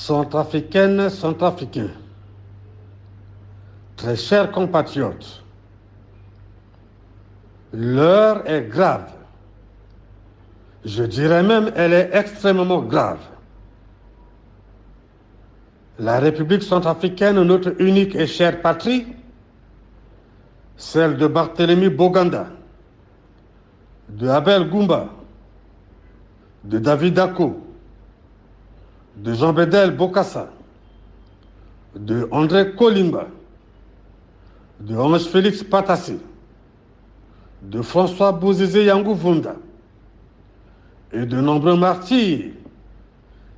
Centrafricaines, centrafricains, très chers compatriotes, l'heure est grave. Je dirais même elle est extrêmement grave. La République centrafricaine, notre unique et chère patrie, celle de Barthélemy Boganda, de Abel Goumba, de David Dako, de Jean-Bédel Bokassa, de André Kolimba, de Ange Félix Patassi, de François Bozizé Yangou Vunda et de nombreux martyrs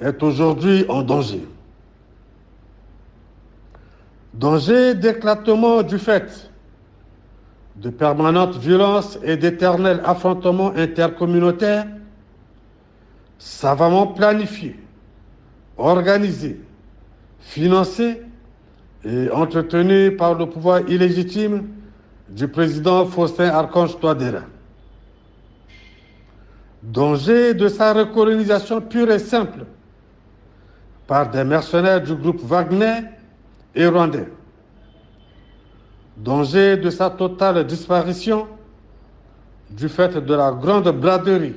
est aujourd'hui en danger. Danger d'éclatement du fait de permanentes violences et d'éternels affrontements intercommunautaires savamment planifiés, organisés, financés et entretenus par le pouvoir illégitime du président Faustin Archange Touadéra. Danger de sa recolonisation pure et simple par des mercenaires du groupe Wagner et rwandais. Danger de sa totale disparition du fait de la grande braderie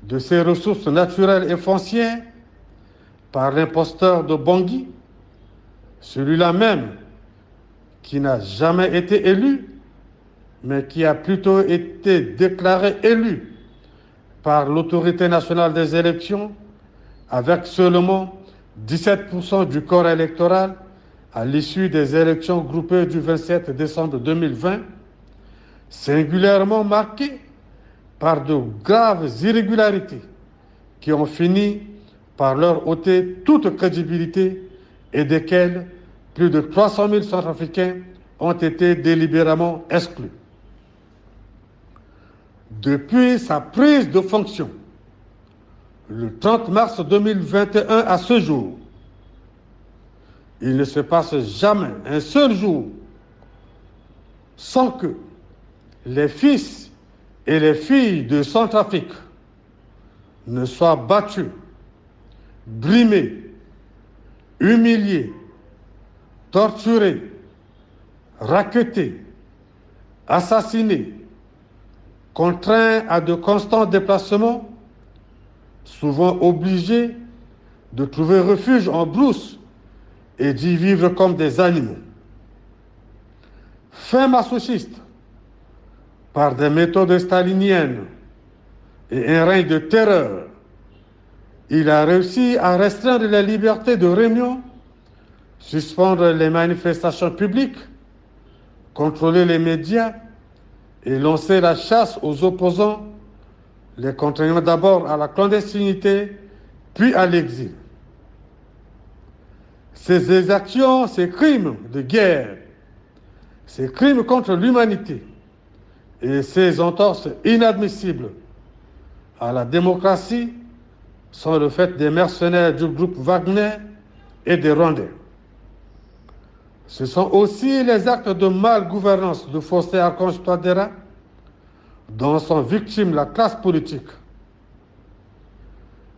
de ses ressources naturelles et foncières par l'imposteur de Bangui, celui-là même qui n'a jamais été élu, mais qui a plutôt été déclaré élu par l'autorité nationale des élections avec seulement 17% du corps électoral à l'issue des élections groupées du 27 décembre 2020, singulièrement marquées par de graves irrégularités qui ont fini par leur ôter toute crédibilité et desquelles plus de 300 000 Centrafricains ont été délibérément exclus. Depuis sa prise de fonction, le 30 mars 2021 à ce jour, il ne se passe jamais un seul jour sans que les fils et les filles de Centrafrique ne soient battus, brimés, humiliés, torturés, raquettés, assassinés, contraints à de constants déplacements, souvent obligés de trouver refuge en brousse et d'y vivre comme des animaux. Fin masochiste, par des méthodes staliniennes et un règne de terreur, il a réussi à restreindre les libertés de réunion, suspendre les manifestations publiques, contrôler les médias et lancer la chasse aux opposants, les contraignant d'abord à la clandestinité, puis à l'exil. Ces exactions, ces crimes de guerre, ces crimes contre l'humanité et ces entorses inadmissibles à la démocratie sont le fait des mercenaires du groupe Wagner et des Rwandais. Ce sont aussi les actes de malgouvernance de Faustin Archange Touadéra dont sont victimes la classe politique,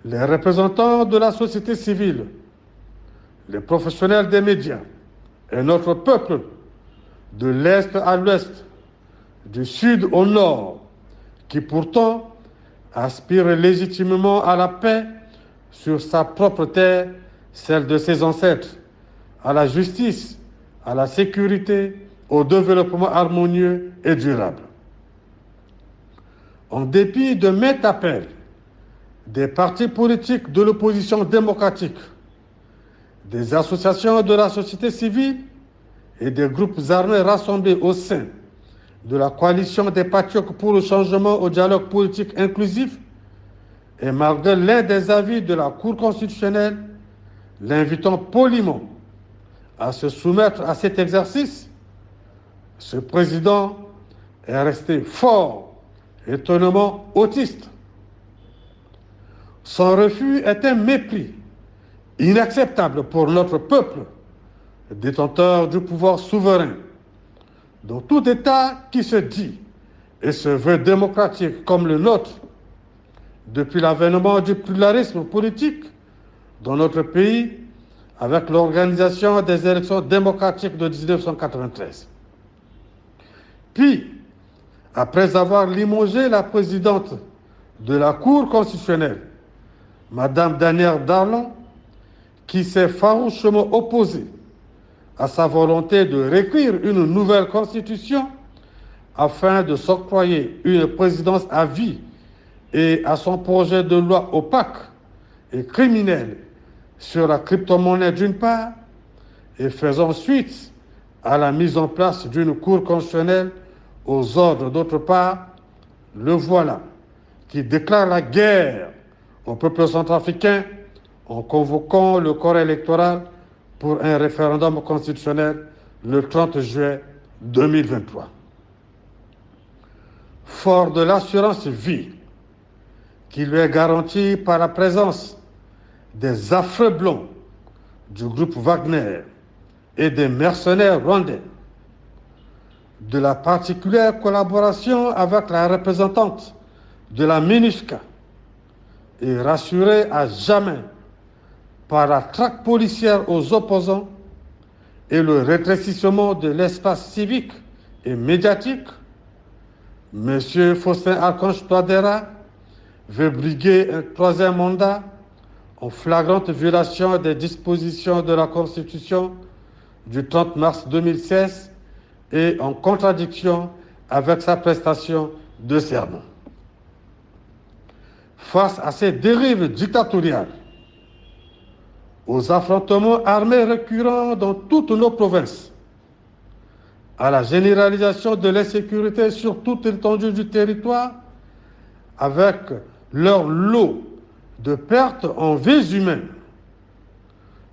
les représentants de la société civile, les professionnels des médias et notre peuple de l'Est à l'Ouest, du Sud au Nord, qui pourtant aspire légitimement à la paix sur sa propre terre, celle de ses ancêtres, à la justice, à la sécurité, au développement harmonieux et durable. En dépit de maints appels des partis politiques de l'opposition démocratique, des associations de la société civile et des groupes armés rassemblés au sein de la coalition des patriotes pour le changement au dialogue politique inclusif, et malgré l'un des avis de la Cour constitutionnelle l'invitant poliment à se soumettre à cet exercice, ce président est resté fort, étonnamment autiste. Son refus est un mépris inacceptable pour notre peuple, détenteur du pouvoir souverain, dont tout État qui se dit et se veut démocratique comme le nôtre, depuis l'avènement du pluralisme politique, dans notre pays avec l'organisation des élections démocratiques de 1993. Puis, après avoir limogé la présidente de la Cour constitutionnelle, Mme Danière Darlan, qui s'est farouchement opposée à sa volonté de réécrire une nouvelle constitution afin de s'octroyer une présidence à vie et à son projet de loi opaque et criminel sur la crypto-monnaie d'une part et faisant suite à la mise en place d'une cour constitutionnelle aux ordres d'autre part, le voilà qui déclare la guerre au peuple centrafricain en convoquant le corps électoral pour un référendum constitutionnel le 30 juillet 2023. Fort de l'assurance vie qui lui est garantie par la présence des affreux blancs du groupe Wagner et des mercenaires rwandais, de la particulière collaboration avec la représentante de la MINUSCA et rassurée à jamais par la traque policière aux opposants et le rétrécissement de l'espace civique et médiatique, M. Faustin Archange Touadéra veut briguer un troisième mandat en flagrante violation des dispositions de la Constitution du 30 mars 2016 et en contradiction avec sa prestation de serment. Face à ces dérives dictatoriales, aux affrontements armés récurrents dans toutes nos provinces, à la généralisation de l'insécurité sur toute l'étendue du territoire, avec leur lot de pertes en vies humaines,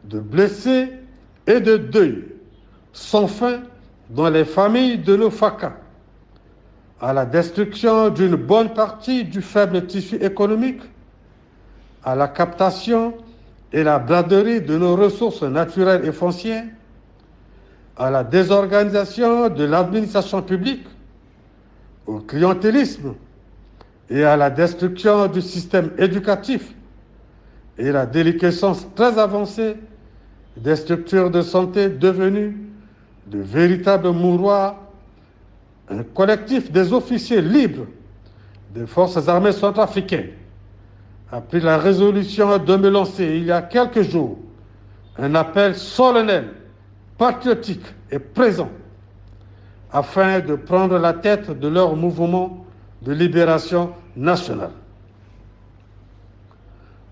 de blessés et de deuil, sans fin dans les familles de nos FACA, à la destruction d'une bonne partie du faible tissu économique, à la captation et la braderie de nos ressources naturelles et foncières, à la désorganisation de l'administration publique, au clientélisme et à la destruction du système éducatif et la déliquescence très avancée des structures de santé devenues de véritables mouroirs, un collectif des officiers libres des forces armées centrafricaines a pris la résolution de me lancer il y a quelques jours un appel solennel, patriotique et présent afin de prendre la tête de leur mouvement de libération nationale.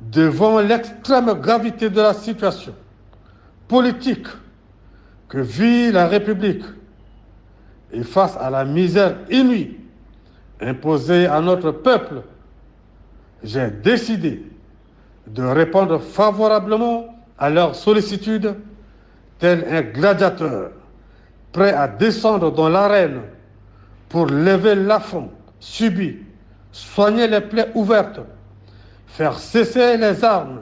Devant l'extrême gravité de la situation politique que vit la République et face à la misère inouïe imposée à notre peuple, j'ai décidé de répondre favorablement à leurs sollicitudes, tel un gladiateur prêt à descendre dans l'arène pour lever l'affront subi, soigner les plaies ouvertes, faire cesser les armes,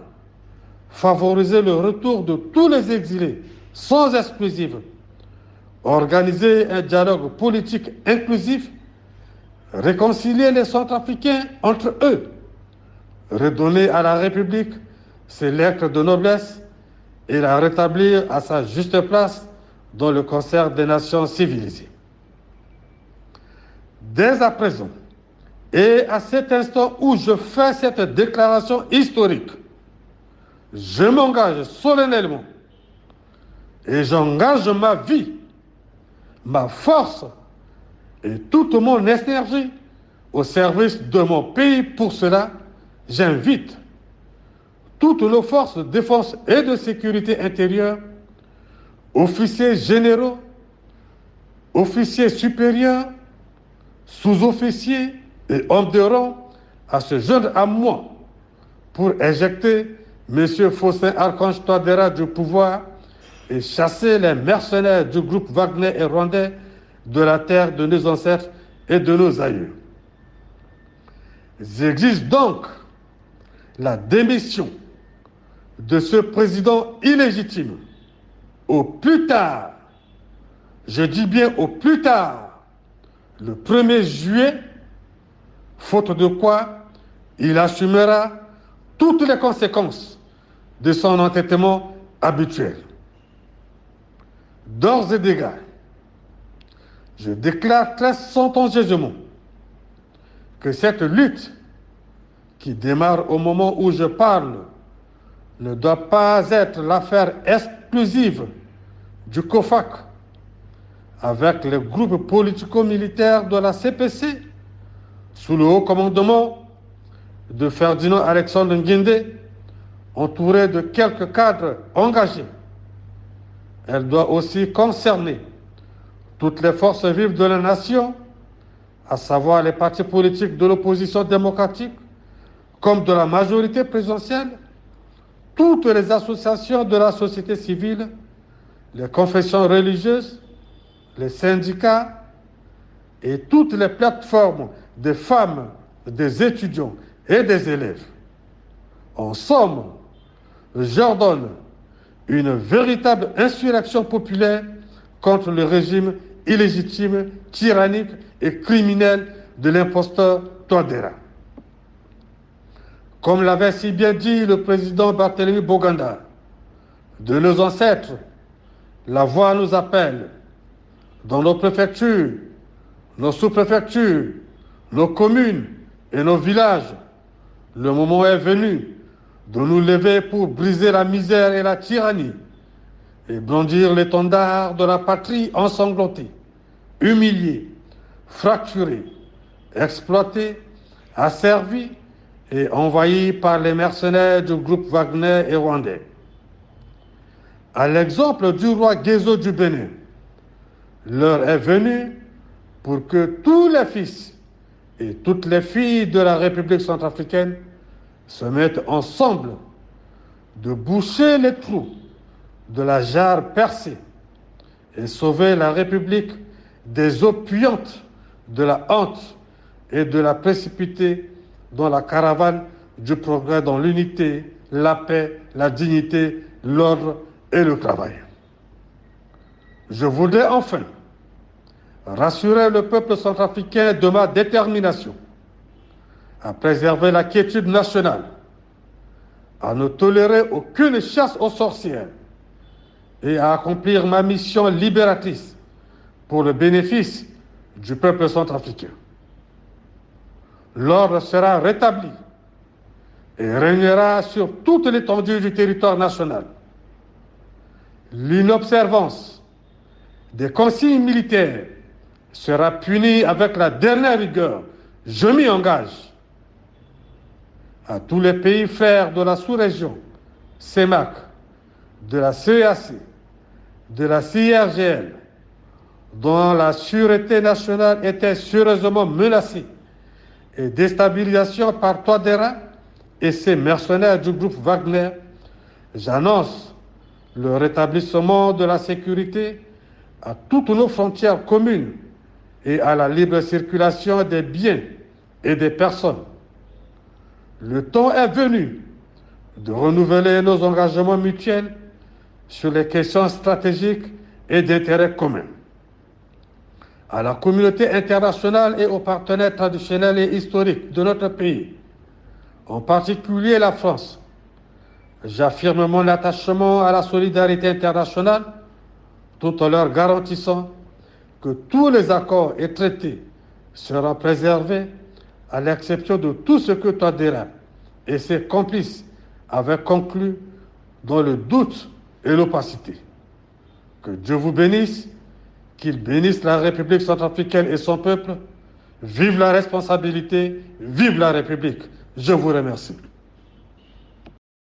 favoriser le retour de tous les exilés sans exclusive, organiser un dialogue politique inclusif, réconcilier les Centrafricains entre eux, redonner à la République ses lettres de noblesse et la rétablir à sa juste place dans le concert des nations civilisées. Dès à présent, et à cet instant où je fais cette déclaration historique, je m'engage solennellement et j'engage ma vie, ma force et toute mon énergie au service de mon pays. Pour cela, j'invite toutes nos forces de défense et de sécurité intérieure, officiers généraux, officiers supérieurs, sous-officiers et hommes de rang à se joindre à moi pour éjecter M. Faustin Archange Touadéra du pouvoir et chasser les mercenaires du groupe Wagner et rwandais de la terre de nos ancêtres et de nos aïeux. J'exige donc la démission de ce président illégitime au plus tard, je dis bien au plus tard, le 1er juillet, faute de quoi il assumera toutes les conséquences de son entêtement habituel. D'ores et déjà, je déclare très sententieusement que cette lutte, qui démarre au moment où je parle, ne doit pas être l'affaire exclusive du COFAC avec les groupes politico-militaires de la CPC sous le haut commandement de Ferdinand Alexandre Nguindé, entouré de quelques cadres engagés. Elle doit aussi concerner toutes les forces vives de la nation, à savoir les partis politiques de l'opposition démocratique comme de la majorité présidentielle, toutes les associations de la société civile, les confessions religieuses, les syndicats et toutes les plateformes des femmes, des étudiants et des élèves. En somme, j'ordonne une véritable insurrection populaire contre le régime illégitime, tyrannique et criminel de l'imposteur Touadéra. Comme l'avait si bien dit le président Barthélemy Boganda, de nos ancêtres, la voix nous appelle. Dans nos préfectures, nos sous-préfectures, nos communes et nos villages, le moment est venu de nous lever pour briser la misère et la tyrannie et brandir l'étendard de la patrie ensanglantée, humiliée, fracturée, exploitée, asservie et envahie par les mercenaires du groupe Wagner et rwandais. À l'exemple du roi Guézo du Bénin, l'heure est venue pour que tous les fils et toutes les filles de la République centrafricaine se mettent ensemble de boucher les trous de la jarre percée et sauver la République des eaux puantes de la honte et de la précipité dans la caravane du progrès dans l'unité, la paix, la dignité, l'ordre et le travail. Je voudrais enfin rassurer le peuple centrafricain de ma détermination à préserver la quiétude nationale, à ne tolérer aucune chasse aux sorcières et à accomplir ma mission libératrice pour le bénéfice du peuple centrafricain. L'ordre sera rétabli et régnera sur toute l'étendue du territoire national. L'inobservance des consignes militaires sera punie avec la dernière rigueur. Je m'y engage. À tous les pays frères de la sous-région, CEMAC, de la CEAC, de la CIRGL, dont la sûreté nationale était sérieusement menacée et déstabilisation par Touadéra et ses mercenaires du groupe Wagner, j'annonce le rétablissement de la sécurité à toutes nos frontières communes et à la libre circulation des biens et des personnes. Le temps est venu de renouveler nos engagements mutuels sur les questions stratégiques et d'intérêt commun. À la communauté internationale et aux partenaires traditionnels et historiques de notre pays, en particulier la France, j'affirme mon attachement à la solidarité internationale tout en leur garantissant que tous les accords et traités seront préservés à l'exception de tout ce que Touadéra et ses complices avaient conclu dans le doute et l'opacité. Que Dieu vous bénisse, qu'il bénisse la République centrafricaine et son peuple. Vive la responsabilité, vive la République. Je vous remercie.